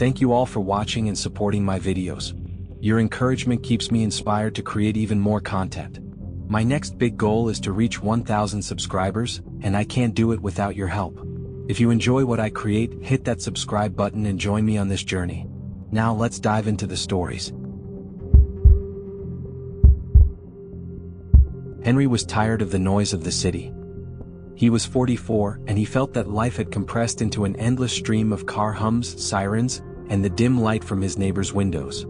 Thank you all for watching and supporting my videos. Your encouragement keeps me inspired to create even more content. My next big goal is to reach 1,000 subscribers, and I can't do it without your help. If you enjoy what I create, hit that subscribe button and join me on this journey. Now let's dive into the stories. Henry was tired of the noise of the city. He was 44, and he felt that life had compressed into an endless stream of car hums, sirens, and the dim light from his neighbors' windows.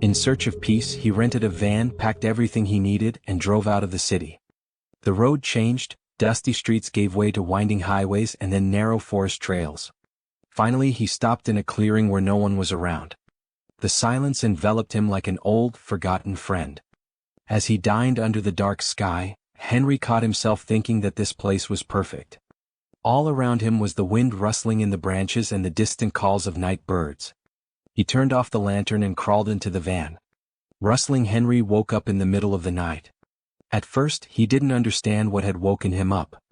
In search of peace, he rented a van, packed everything he needed, and drove out of the city. The road changed, dusty streets gave way to winding highways and then narrow forest trails. Finally, he stopped in a clearing where no one was around. The silence enveloped him like an old, forgotten friend. As he dined under the dark sky, Henry caught himself thinking that this place was perfect. All around him was the wind rustling in the branches and the distant calls of night birds. He turned off the lantern and crawled into the van. Rustling, Henry woke up in the middle of the night. At first, he didn't understand what had woken him up.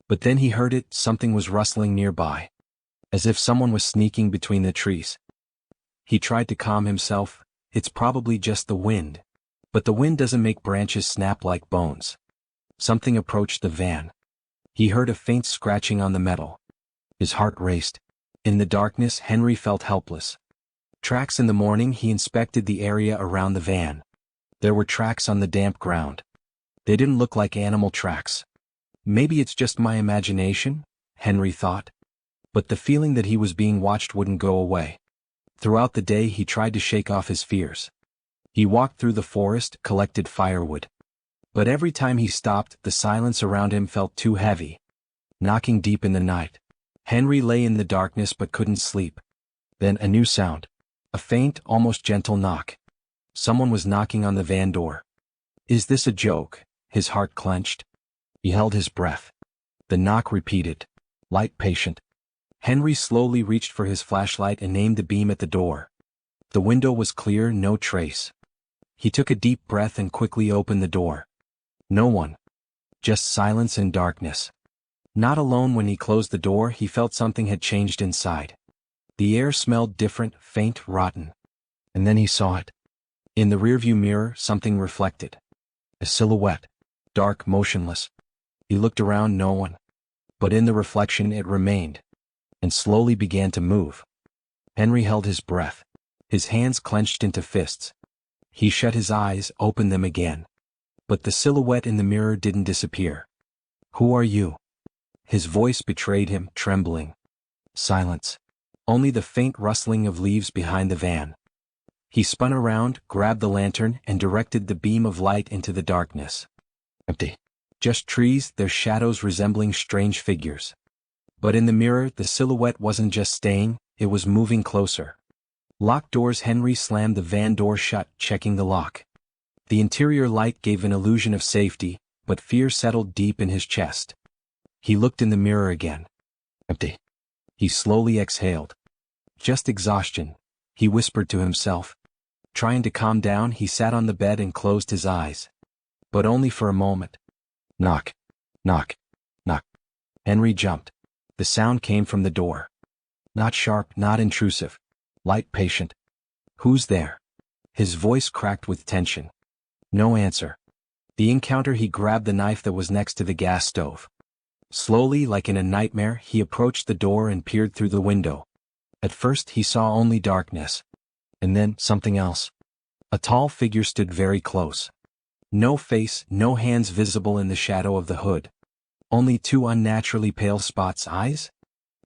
But then he heard it, something was rustling nearby. As if someone was sneaking between the trees. He tried to calm himself, it's probably just the wind. But the wind doesn't make branches snap like bones. Something approached the van. He heard a faint scratching on the metal. His heart raced. In the darkness, Henry felt helpless. Tracks. In the morning, he inspected the area around the van. There were tracks on the damp ground. They didn't look like animal tracks. Maybe it's just my imagination, Henry thought. But the feeling that he was being watched wouldn't go away. Throughout the day, he tried to shake off his fears. He walked through the forest, collected firewood. But every time he stopped, the silence around him felt too heavy. Knocking deep in the night. Henry lay in the darkness but couldn't sleep. Then a new sound. A faint, almost gentle knock. Someone was knocking on the van door. Is this a joke? His heart clenched. He held his breath. The knock repeated. Light, patient. Henry slowly reached for his flashlight and aimed the beam at the door. The window was clear, no trace. He took a deep breath and quickly opened the door. No one. Just silence and darkness. Not alone. When he closed the door, he felt something had changed inside. The air smelled different, faint, rotten. And then he saw it. In the rearview mirror, something reflected. A silhouette. Dark, motionless. He looked around, no one. But in the reflection it remained. And slowly began to move. Henry held his breath. His hands clenched into fists. He shut his eyes, opened them again. But the silhouette in the mirror didn't disappear. Who are you? His voice betrayed him, trembling. Silence. Only the faint rustling of leaves behind the van. He spun around, grabbed the lantern, and directed the beam of light into the darkness. Empty. Just trees, their shadows resembling strange figures. But in the mirror, the silhouette wasn't just staying, it was moving closer. Locked doors. Henry slammed the van door shut, checking the lock. The interior light gave an illusion of safety, but fear settled deep in his chest. He looked in the mirror again. Empty. He slowly exhaled. Just exhaustion, he whispered to himself. Trying to calm down, he sat on the bed and closed his eyes. But only for a moment. Knock. Knock. Knock. Henry jumped. The sound came from the door. Not sharp, not intrusive. Light, patient. Who's there? His voice cracked with tension. No answer. The encounter. He grabbed the knife that was next to the gas stove. Slowly, like in a nightmare, he approached the door and peered through the window. At first, he saw only darkness. And then, something else. A tall figure stood very close. No face, no hands visible in the shadow of the hood. Only two unnaturally pale spots. Eyes?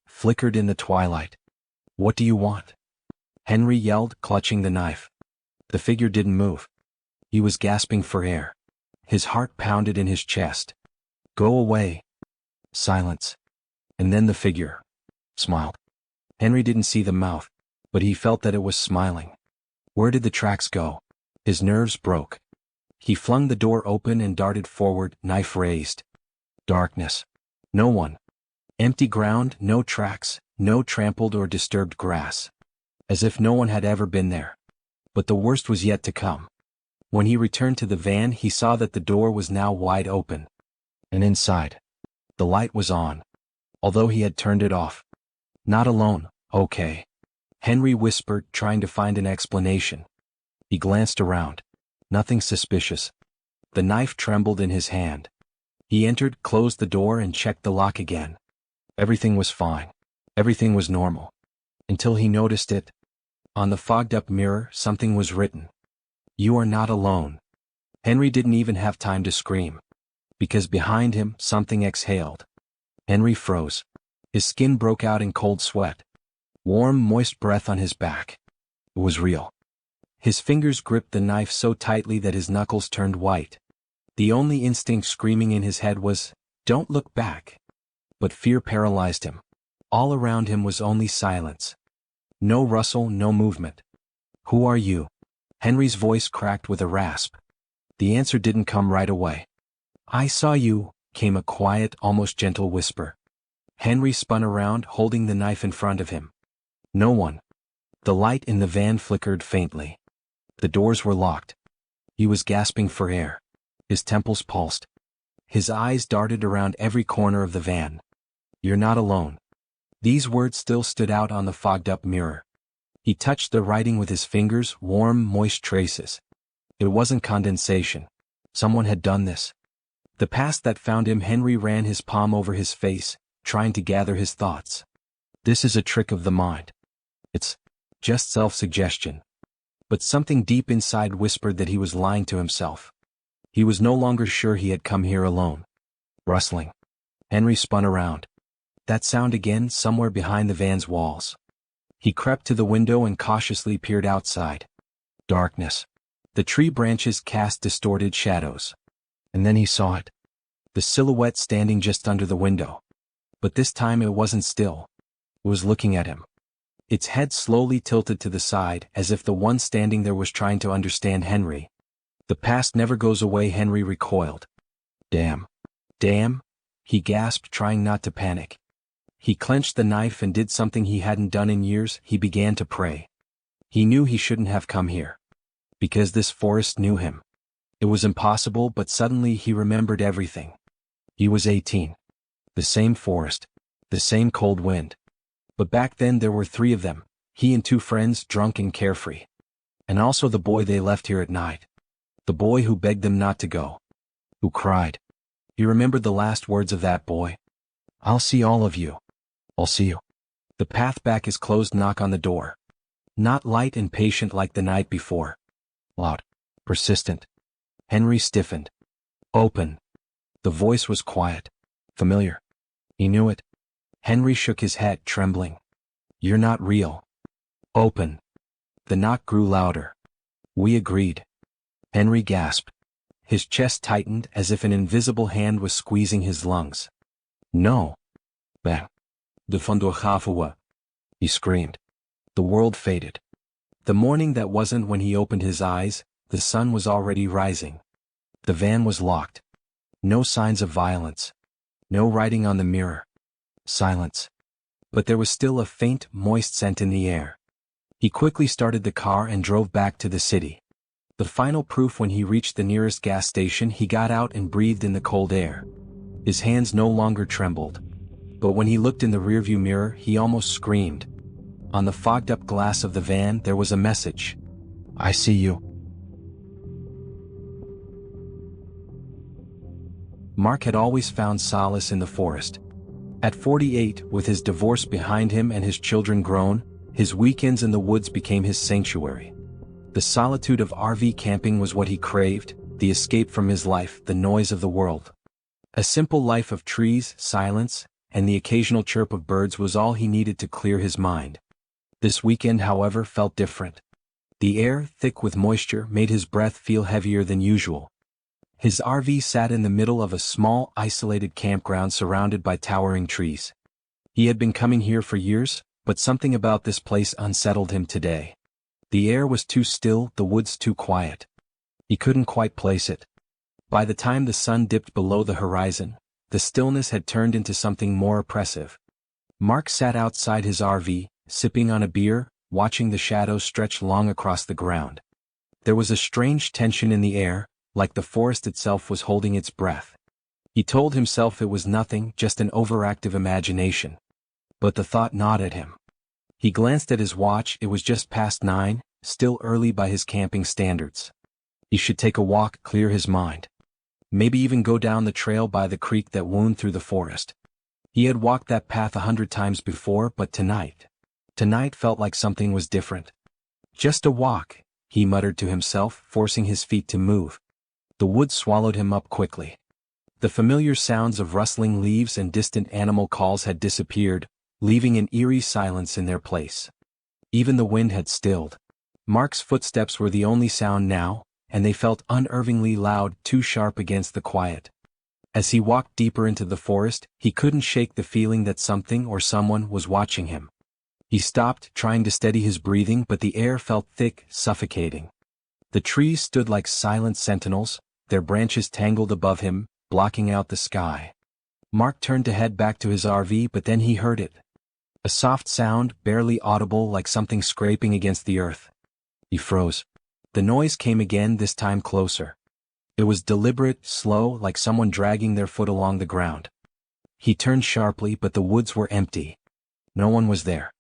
Flickered in the twilight. What do you want? Henry yelled, clutching the knife. The figure didn't move. He was gasping for air. His heart pounded in his chest. Go away. Silence. And then the figure smiled. Henry didn't see the mouth, but he felt that it was smiling. Where did the tracks go? His nerves broke. He flung the door open and darted forward, knife raised. Darkness. No one. Empty ground, no tracks, no trampled or disturbed grass. As if no one had ever been there. But the worst was yet to come. When he returned to the van, he saw that the door was now wide open. And inside, the light was on, although he had turned it off. Not alone, okay. Henry whispered, trying to find an explanation. He glanced around. Nothing suspicious. The knife trembled in his hand. He entered, closed the door and checked the lock again. Everything was fine. Everything was normal. Until he noticed it. On the fogged-up mirror, something was written. "You are not alone." Henry didn't even have time to scream. Because behind him, something exhaled. Henry froze. His skin broke out in cold sweat. Warm, moist breath on his back. It was real. His fingers gripped the knife so tightly that his knuckles turned white. The only instinct screaming in his head was, "Don't look back." But fear paralyzed him. All around him was only silence. No rustle, no movement. "Who are you?" Henry's voice cracked with a rasp. The answer didn't come right away. "I saw you," came a quiet, almost gentle whisper. Henry spun around, holding the knife in front of him. No one. The light in the van flickered faintly. The doors were locked. He was gasping for air. His temples pulsed. His eyes darted around every corner of the van. "You're not alone." These words still stood out on the fogged-up mirror. He touched the writing with his fingers, warm, moist traces. It wasn't condensation. Someone had done this. The past that found him. Henry ran his palm over his face, trying to gather his thoughts. This is a trick of the mind. It's just self-suggestion. But something deep inside whispered that he was lying to himself. He was no longer sure he had come here alone. Rustling. Henry spun around. That sound again, somewhere behind the van's walls. He crept to the window and cautiously peered outside. Darkness. The tree branches cast distorted shadows. And then he saw it. The silhouette standing just under the window. But this time it wasn't still. It was looking at him. Its head slowly tilted to the side, as if the one standing there was trying to understand Henry. "The past never goes away," Henry recoiled. "Damn. Damn," he gasped, trying not to panic. He clenched the knife and did something he hadn't done in years. He began to pray. He knew he shouldn't have come here. Because this forest knew him. It was impossible, but suddenly he remembered everything. He was 18. The same forest. The same cold wind. But back then there were 3 of them, he and 2 friends, drunk and carefree. And also the boy they left here at night. The boy who begged them not to go. Who cried. He remembered the last words of that boy. "I'll see all of you. I'll see you." The path back is closed. Knock on the door. Not light and patient like the night before. Loud. Persistent. Henry stiffened. "Open." The voice was quiet. Familiar. He knew it. Henry shook his head, trembling. "You're not real." "Open." The knock grew louder. "We agreed." Henry gasped. His chest tightened as if an invisible hand was squeezing his lungs. "No." Bang. "De van door Gavua," he screamed. The world faded. The morning that wasn't when he opened his eyes, the sun was already rising. The van was locked. No signs of violence. No writing on the mirror. Silence. But there was still a faint, moist scent in the air. He quickly started the car and drove back to the city. The final proof: when he reached the nearest gas station, he got out and breathed in the cold air. His hands no longer trembled. But when he looked in the rearview mirror, he almost screamed. On the fogged-up glass of the van there was a message. "I see you." Mark had always found solace in the forest. At 48, with his divorce behind him and his children grown, his weekends in the woods became his sanctuary. The solitude of RV camping was what he craved, the escape from his life, the noise of the world. A simple life of trees, silence, and the occasional chirp of birds was all he needed to clear his mind. This weekend, however, felt different. The air, thick with moisture, made his breath feel heavier than usual. His RV sat in the middle of a small, isolated campground surrounded by towering trees. He had been coming here for years, but something about this place unsettled him today. The air was too still, the woods too quiet. He couldn't quite place it. By the time the sun dipped below the horizon, the stillness had turned into something more oppressive. Mark sat outside his RV, sipping on a beer, watching the shadows stretch long across the ground. There was a strange tension in the air, like the forest itself was holding its breath. He told himself it was nothing, just an overactive imagination. But the thought gnawed at him. He glanced at his watch. It was just past 9, still early by his camping standards. He should take a walk, clear his mind. Maybe even go down the trail by the creek that wound through the forest. He had walked that path 100 times before, but tonight felt like something was different. Just a walk, he muttered to himself, forcing his feet to move. The woods swallowed him up quickly. The familiar sounds of rustling leaves and distant animal calls had disappeared, leaving an eerie silence in their place. Even the wind had stilled. Mark's footsteps were the only sound now, and they felt unnervingly loud, too sharp against the quiet. As he walked deeper into the forest, he couldn't shake the feeling that something or someone was watching him. He stopped, trying to steady his breathing, but the air felt thick, suffocating. The trees stood like silent sentinels, their branches tangled above him, blocking out the sky. Mark turned to head back to his RV, but then he heard it. A soft sound, barely audible, like something scraping against the earth. He froze. The noise came again, this time closer. It was deliberate, slow, like someone dragging their foot along the ground. He turned sharply, but the woods were empty. No one was there.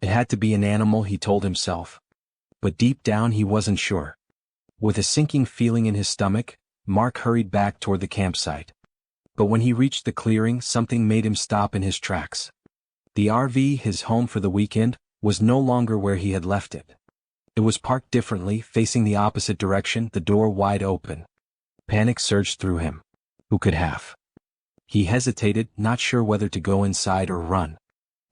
It had to be an animal, he told himself. But deep down he wasn't sure. With a sinking feeling in his stomach, Mark hurried back toward the campsite. But when he reached the clearing, something made him stop in his tracks. The RV, his home for the weekend, was no longer where he had left it. It was parked differently, facing the opposite direction, the door wide open. Panic surged through him. Who could have? He hesitated, not sure whether to go inside or run.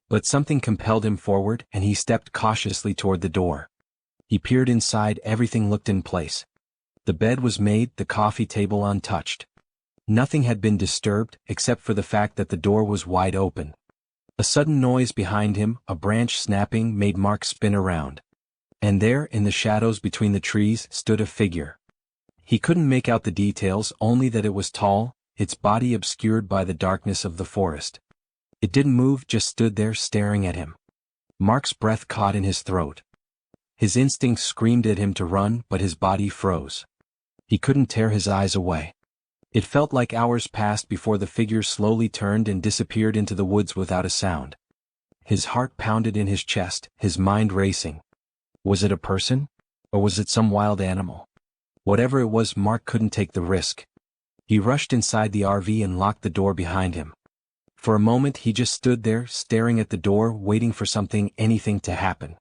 But something compelled him forward, and he stepped cautiously toward the door. He peered inside. Everything looked in place. The bed was made, the coffee table untouched. Nothing had been disturbed, except for the fact that the door was wide open. A sudden noise behind him, a branch snapping, made Mark spin around. And there, in the shadows between the trees, stood a figure. He couldn't make out the details, only that it was tall, its body obscured by the darkness of the forest. It didn't move, just stood there staring at him. Mark's breath caught in his throat. His instincts screamed at him to run, but his body froze. He couldn't tear his eyes away. It felt like hours passed before the figure slowly turned and disappeared into the woods without a sound. His heart pounded in his chest, his mind racing. Was it a person? Or was it some wild animal? Whatever it was, Mark couldn't take the risk. He rushed inside the RV and locked the door behind him. For a moment he just stood there, staring at the door, waiting for anything to happen.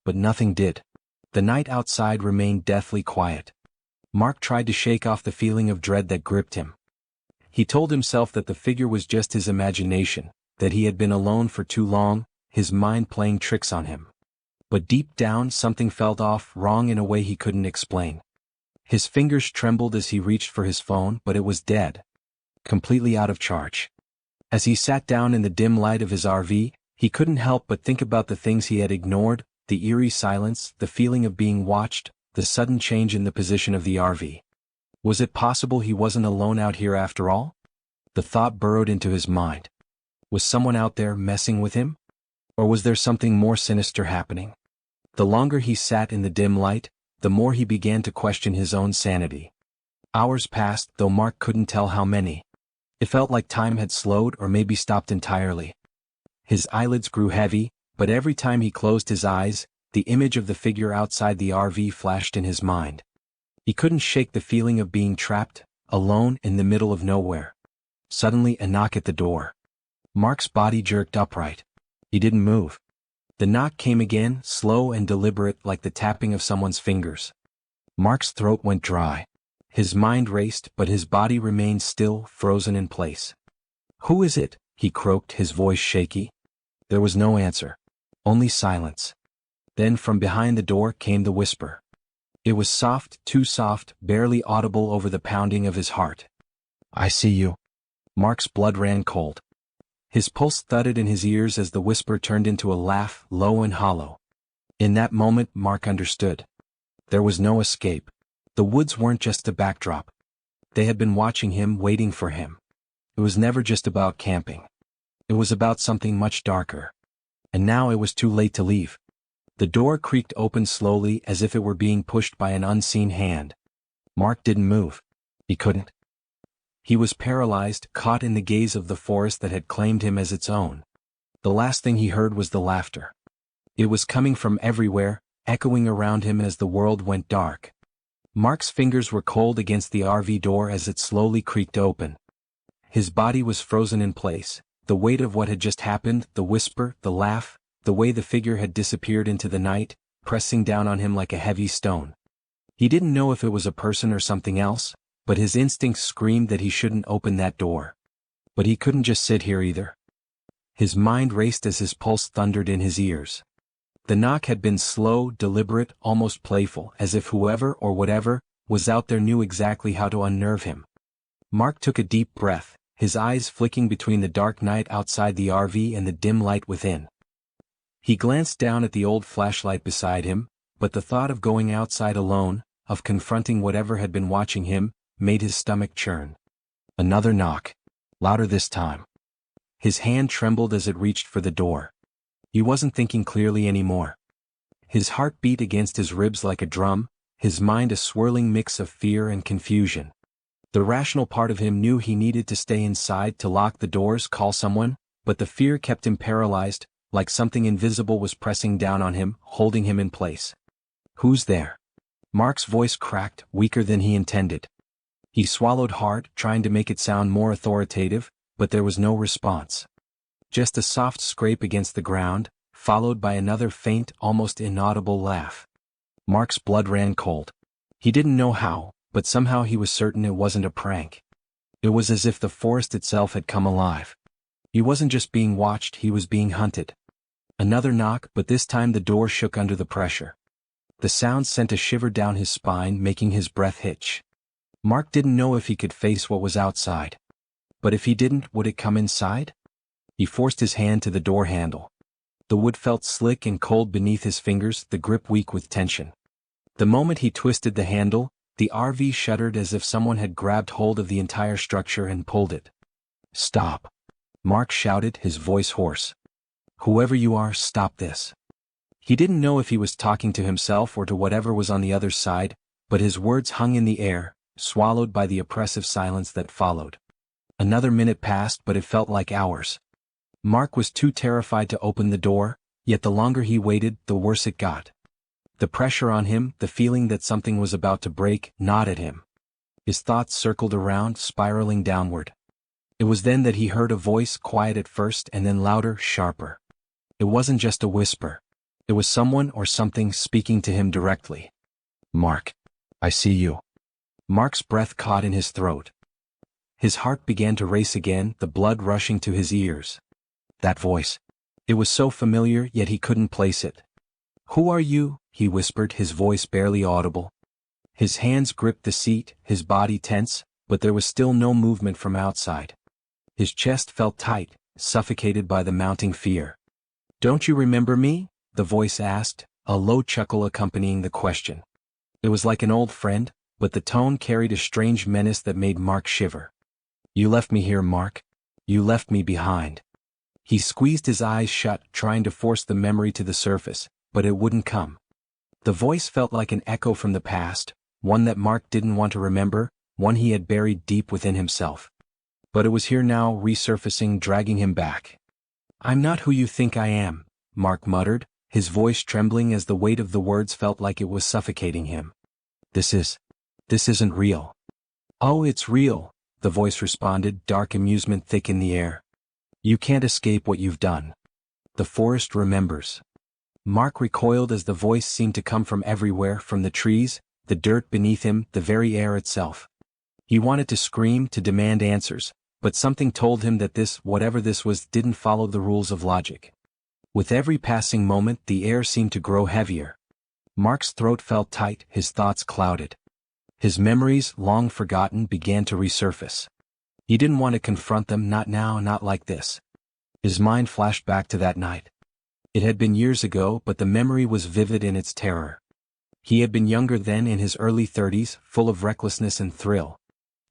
But nothing did. The night outside remained deathly quiet. Mark tried to shake off the feeling of dread that gripped him. He told himself that the figure was just his imagination, that he had been alone for too long, his mind playing tricks on him. But deep down something felt off, wrong in a way he couldn't explain. His fingers trembled as he reached for his phone, but it was dead. Completely out of charge. As he sat down in the dim light of his RV, he couldn't help but think about the things he had ignored, the eerie silence, the feeling of being watched, the sudden change in the position of the RV. Was it possible he wasn't alone out here after all? The thought burrowed into his mind. Was someone out there messing with him? Or was there something more sinister happening? The longer he sat in the dim light, the more he began to question his own sanity. Hours passed, though Mark couldn't tell how many. It felt like time had slowed or maybe stopped entirely. His eyelids grew heavy, but every time he closed his eyes, the image of the figure outside the RV flashed in his mind. He couldn't shake the feeling of being trapped, alone in the middle of nowhere. Suddenly a knock at the door. Mark's body jerked upright. He didn't move. The knock came again, slow and deliberate, like the tapping of someone's fingers. Mark's throat went dry. His mind raced, but his body remained still, frozen in place. "Who is it?" he croaked, his voice shaky. There was no answer. Only silence. Then from behind the door came the whisper. It was soft, too soft, barely audible over the pounding of his heart. "I see you." Mark's blood ran cold. His pulse thudded in his ears as the whisper turned into a laugh, low and hollow. In that moment, Mark understood. There was no escape. The woods weren't just a backdrop. They had been watching him, waiting for him. It was never just about camping. It was about something much darker. And now it was too late to leave. The door creaked open slowly, as if it were being pushed by an unseen hand. Mark didn't move. He couldn't. He was paralyzed, caught in the gaze of the forest that had claimed him as its own. The last thing he heard was the laughter. It was coming from everywhere, echoing around him as the world went dark. Mark's fingers were cold against the RV door as it slowly creaked open. His body was frozen in place, the weight of what had just happened, the whisper, the laugh, the way the figure had disappeared into the night, pressing down on him like a heavy stone. He didn't know if it was a person or something else, but his instincts screamed that he shouldn't open that door. But he couldn't just sit here either. His mind raced as his pulse thundered in his ears. The knock had been slow, deliberate, almost playful, as if whoever or whatever was out there knew exactly how to unnerve him. Mark took a deep breath, his eyes flicking between the dark night outside the RV and the dim light within. He glanced down at the old flashlight beside him, but the thought of going outside alone, of confronting whatever had been watching him, made his stomach churn. Another knock. Louder this time. His hand trembled as it reached for the door. He wasn't thinking clearly anymore. His heart beat against his ribs like a drum, his mind a swirling mix of fear and confusion. The rational part of him knew he needed to stay inside to lock the doors, call someone, but the fear kept him paralyzed, like something invisible was pressing down on him, holding him in place. Who's there? Mark's voice cracked, weaker than he intended. He swallowed hard, trying to make it sound more authoritative, but there was no response. Just a soft scrape against the ground, followed by another faint, almost inaudible laugh. Mark's blood ran cold. He didn't know how, but somehow he was certain it wasn't a prank. It was as if the forest itself had come alive. He wasn't just being watched, he was being hunted. Another knock, but this time the door shook under the pressure. The sound sent a shiver down his spine, making his breath hitch. Mark didn't know if he could face what was outside. But if he didn't, would it come inside? He forced his hand to the door handle. The wood felt slick and cold beneath his fingers, the grip weak with tension. The moment he twisted the handle, the RV shuddered as if someone had grabbed hold of the entire structure and pulled it. Stop! Mark shouted, his voice hoarse. Whoever you are, stop this. He didn't know if he was talking to himself or to whatever was on the other side, but his words hung in the air, swallowed by the oppressive silence that followed. Another minute passed, but it felt like hours. Mark was too terrified to open the door, yet the longer he waited, the worse it got. The pressure on him, the feeling that something was about to break, gnawed at him. His thoughts circled around, spiraling downward. It was then that he heard a voice, quiet at first and then louder, sharper. It wasn't just a whisper. It was someone or something speaking to him directly. Mark. I see you. Mark's breath caught in his throat. His heart began to race again, the blood rushing to his ears. That voice. It was so familiar, yet he couldn't place it. Who are you? He whispered, his voice barely audible. His hands gripped the seat, his body tense, but there was still no movement from outside. His chest felt tight, suffocated by the mounting fear. Don't you remember me? The voice asked, a low chuckle accompanying the question. It was like an old friend, but the tone carried a strange menace that made Mark shiver. You left me here, Mark. You left me behind. He squeezed his eyes shut, trying to force the memory to the surface, but it wouldn't come. The voice felt like an echo from the past, one that Mark didn't want to remember, one he had buried deep within himself. But it was here now, resurfacing, dragging him back. I'm not who you think I am, Mark muttered, his voice trembling as the weight of the words felt like it was suffocating him. This isn't real. Oh, it's real, the voice responded, dark amusement thick in the air. You can't escape what you've done. The forest remembers. Mark recoiled as the voice seemed to come from everywhere, from the trees, the dirt beneath him, the very air itself. He wanted to scream, to demand answers, but something told him that this, whatever this was, didn't follow the rules of logic. With every passing moment, the air seemed to grow heavier. Mark's throat felt tight, his thoughts clouded. His memories, long forgotten, began to resurface. He didn't want to confront them, not now, not like this. His mind flashed back to that night. It had been years ago, but the memory was vivid in its terror. He had been younger then, in his early 30s, full of recklessness and thrill.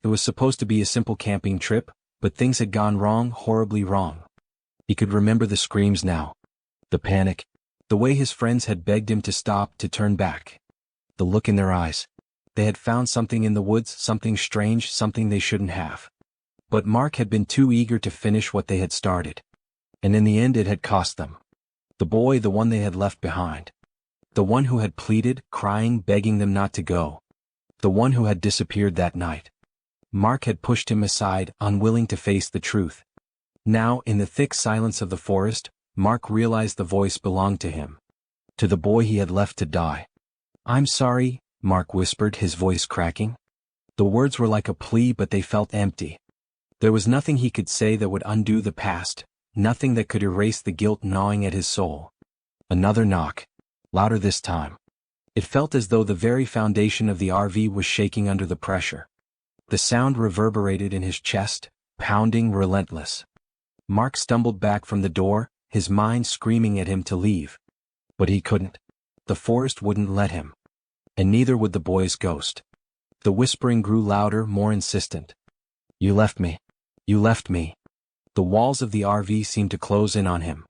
It was supposed to be a simple camping trip, but things had gone wrong, horribly wrong. He could remember the screams now. The panic. The way his friends had begged him to stop, to turn back. The look in their eyes. They had found something in the woods, something strange, something they shouldn't have. But Mark had been too eager to finish what they had started. And in the end it had cost them. The boy, the one they had left behind. The one who had pleaded, crying, begging them not to go. The one who had disappeared that night. Mark had pushed him aside, unwilling to face the truth. Now, in the thick silence of the forest, Mark realized the voice belonged to him. To the boy he had left to die. "I'm sorry," Mark whispered, his voice cracking. The words were like a plea, but they felt empty. There was nothing he could say that would undo the past, nothing that could erase the guilt gnawing at his soul. Another knock. Louder this time. It felt as though the very foundation of the RV was shaking under the pressure. The sound reverberated in his chest, pounding, relentless. Mark stumbled back from the door, his mind screaming at him to leave. But he couldn't. The forest wouldn't let him. And neither would the boy's ghost. The whispering grew louder, more insistent. "You left me. You left me." The walls of the RV seemed to close in on him.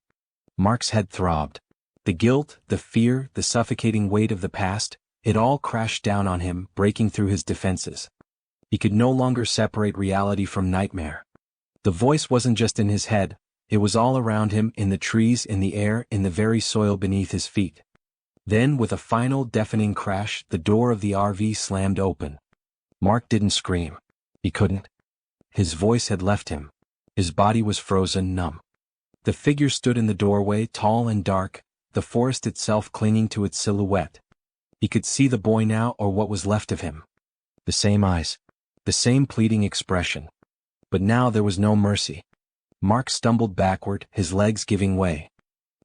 Mark's head throbbed. The guilt, the fear, the suffocating weight of the past, it all crashed down on him, breaking through his defenses. He could no longer separate reality from nightmare. The voice wasn't just in his head, it was all around him, in the trees, in the air, in the very soil beneath his feet. Then, with a final deafening crash, the door of the RV slammed open. Mark didn't scream. He couldn't. His voice had left him. His body was frozen, numb. The figure stood in the doorway, tall and dark, the forest itself clinging to its silhouette. He could see the boy now, or what was left of him. The same eyes. The same pleading expression. But now there was no mercy. Mark stumbled backward, his legs giving way.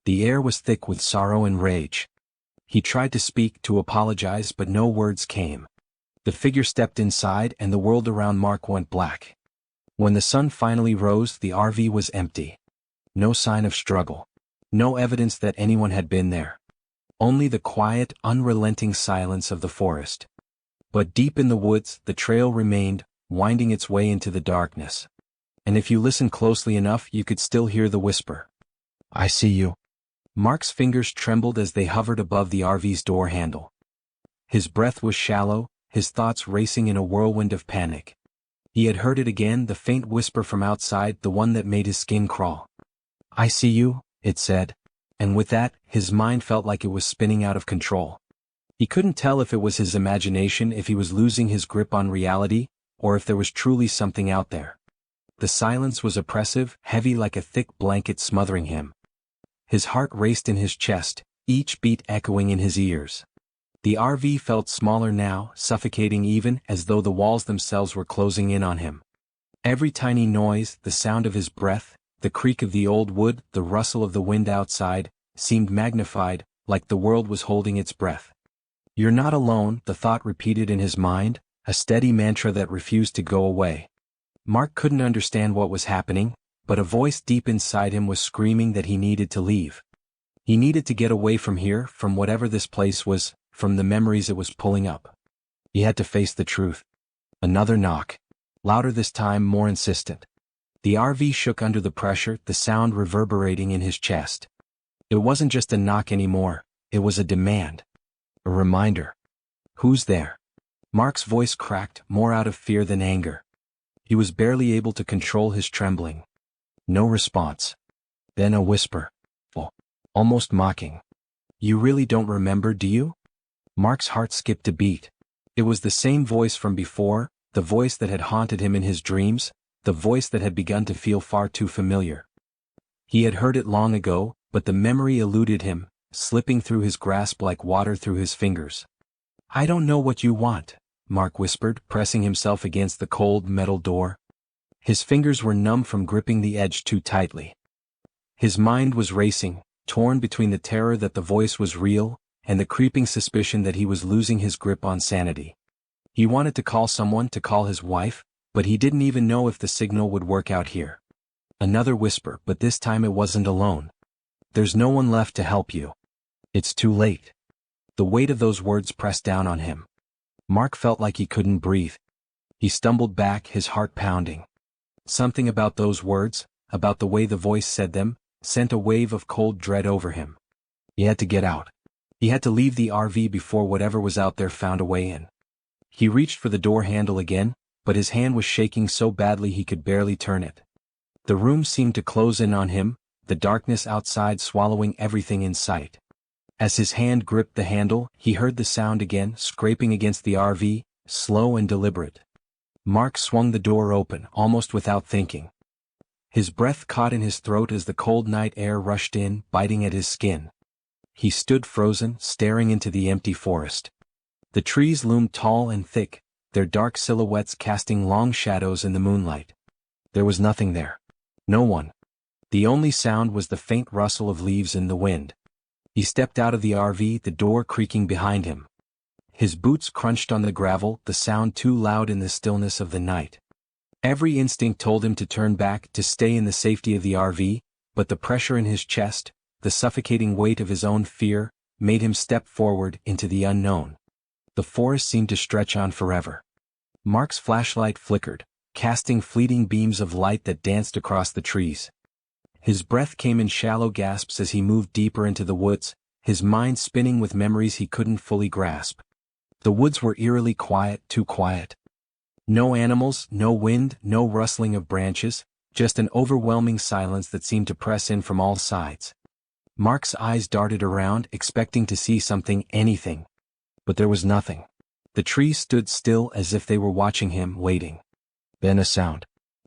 The air was thick with sorrow and rage. He tried to speak, to apologize, but no words came. The figure stepped inside, and the world around Mark went black. When the sun finally rose, the RV was empty. No sign of struggle. No evidence that anyone had been there. Only the quiet, unrelenting silence of the forest. But deep in the woods, the trail remained, winding its way into the darkness. And if you listened closely enough, you could still hear the whisper. "I see you." Mark's fingers trembled as they hovered above the RV's door handle. His breath was shallow, his thoughts racing in a whirlwind of panic. He had heard it again, the faint whisper from outside, the one that made his skin crawl. "I see you," it said. And with that, his mind felt like it was spinning out of control. He couldn't tell if it was his imagination, if he was losing his grip on reality, or if there was truly something out there. The silence was oppressive, heavy like a thick blanket smothering him. His heart raced in his chest, each beat echoing in his ears. The RV felt smaller now, suffocating even, as though the walls themselves were closing in on him. Every tiny noise, the sound of his breath, the creak of the old wood, the rustle of the wind outside, seemed magnified, like the world was holding its breath. "You're not alone," the thought repeated in his mind, a steady mantra that refused to go away. Mark couldn't understand what was happening, but a voice deep inside him was screaming that he needed to leave. He needed to get away from here, from whatever this place was, from the memories it was pulling up. He had to face the truth. Another knock. Louder this time, more insistent. The RV shook under the pressure, the sound reverberating in his chest. It wasn't just a knock anymore, it was a demand. A reminder. "Who's there?" Mark's voice cracked, more out of fear than anger. He was barely able to control his trembling. No response. Then a whisper. Oh, almost mocking. "You really don't remember, do you?" Mark's heart skipped a beat. It was the same voice from before, the voice that had haunted him in his dreams, the voice that had begun to feel far too familiar. He had heard it long ago, but the memory eluded him, slipping through his grasp like water through his fingers. "I don't know what you want," Mark whispered, pressing himself against the cold metal door. His fingers were numb from gripping the edge too tightly. His mind was racing, torn between the terror that the voice was real, and the creeping suspicion that he was losing his grip on sanity. He wanted to call someone, to call his wife, but he didn't even know if the signal would work out here. Another whisper, but this time it wasn't alone. "There's no one left to help you. It's too late." The weight of those words pressed down on him. Mark felt like he couldn't breathe. He stumbled back, his heart pounding. Something about those words, about the way the voice said them, sent a wave of cold dread over him. He had to get out. He had to leave the RV before whatever was out there found a way in. He reached for the door handle again, but his hand was shaking so badly he could barely turn it. The room seemed to close in on him, the darkness outside swallowing everything in sight. As his hand gripped the handle, he heard the sound again, scraping against the RV, slow and deliberate. Mark swung the door open, almost without thinking. His breath caught in his throat as the cold night air rushed in, biting at his skin. He stood frozen, staring into the empty forest. The trees loomed tall and thick, their dark silhouettes casting long shadows in the moonlight. There was nothing there. No one. The only sound was the faint rustle of leaves in the wind. He stepped out of the RV, the door creaking behind him. His boots crunched on the gravel, the sound too loud in the stillness of the night. Every instinct told him to turn back, to stay in the safety of the RV, but the pressure in his chest, the suffocating weight of his own fear, made him step forward into the unknown. The forest seemed to stretch on forever. Mark's flashlight flickered, casting fleeting beams of light that danced across the trees. His breath came in shallow gasps as he moved deeper into the woods, his mind spinning with memories he couldn't fully grasp. The woods were eerily quiet, too quiet. No animals, no wind, no rustling of branches, just an overwhelming silence that seemed to press in from all sides. Mark's eyes darted around, expecting to see something, anything. But there was nothing. The trees stood still as if they were watching him, waiting. Then a sound.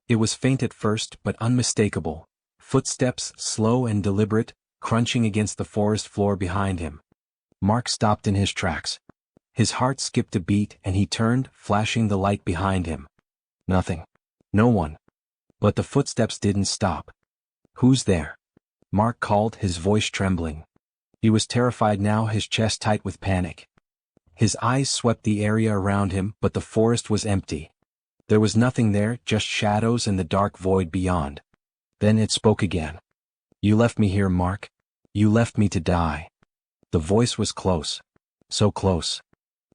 It was faint at first, but unmistakable. Footsteps, slow and deliberate, crunching against the forest floor behind him. Mark stopped in his tracks. His heart skipped a beat and he turned, flashing the light behind him. Nothing. No one. But the footsteps didn't stop. "Who's there?" Mark called, his voice trembling. He was terrified now, his chest tight with panic. His eyes swept the area around him, but the forest was empty. There was nothing there, just shadows and the dark void beyond. Then it spoke again. "You left me here, Mark. You left me to die." The voice was close. So close.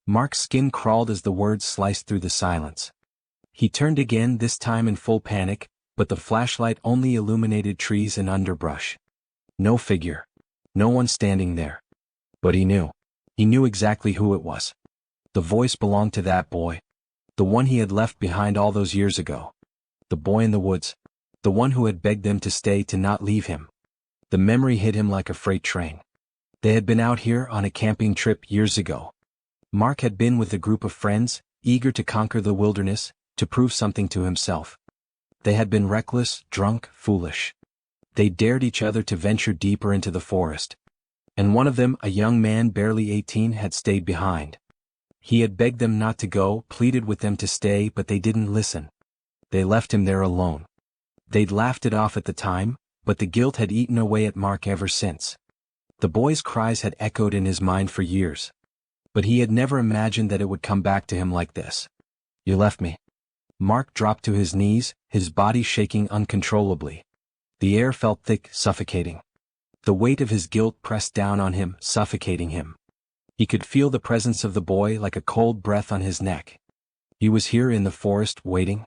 Mark's skin crawled as the words sliced through the silence. He turned again, this time in full panic, but the flashlight only illuminated trees and underbrush. No figure. No one standing there. But he knew. He knew exactly who it was. The voice belonged to that boy. The one he had left behind all those years ago. The boy in the woods. The one who had begged them to stay, to not leave him. The memory hit him like a freight train. They had been out here on a camping trip years ago. Mark had been with a group of friends, eager to conquer the wilderness, to prove something to himself. They had been reckless, drunk, foolish. They dared each other to venture deeper into the forest. And one of them, a young man barely 18, had stayed behind. He had begged them not to go, pleaded with them to stay, but they didn't listen. They left him there alone. They'd laughed it off at the time, but the guilt had eaten away at Mark ever since. The boy's cries had echoed in his mind for years. But he had never imagined that it would come back to him like this. "You left me." Mark dropped to his knees, his body shaking uncontrollably. The air felt thick, suffocating. The weight of his guilt pressed down on him, suffocating him. He could feel the presence of the boy like a cold breath on his neck. He was here in the forest, waiting.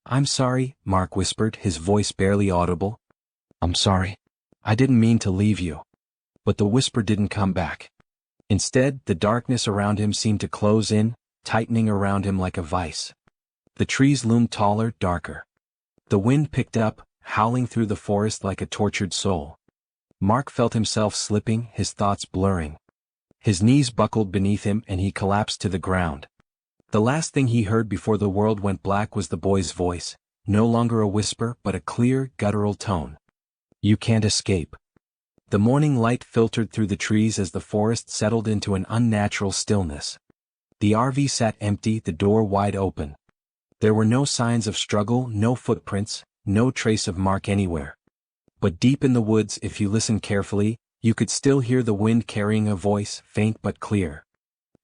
"I'm sorry," Mark whispered, his voice barely audible. "I'm sorry. I didn't mean to leave you." But the whisper didn't come back. Instead, the darkness around him seemed to close in, tightening around him like a vice. The trees loomed taller, darker. The wind picked up, howling through the forest like a tortured soul. Mark felt himself slipping, his thoughts blurring. His knees buckled beneath him and he collapsed to the ground. The last thing he heard before the world went black was the boy's voice, no longer a whisper but a clear, guttural tone. "You can't escape." The morning light filtered through the trees as the forest settled into an unnatural stillness. The RV sat empty, the door wide open. There were no signs of struggle, no footprints, no trace of Mark anywhere. But deep in the woods, if you listened carefully, you could still hear the wind carrying a voice, faint but clear.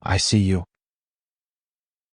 "I see you.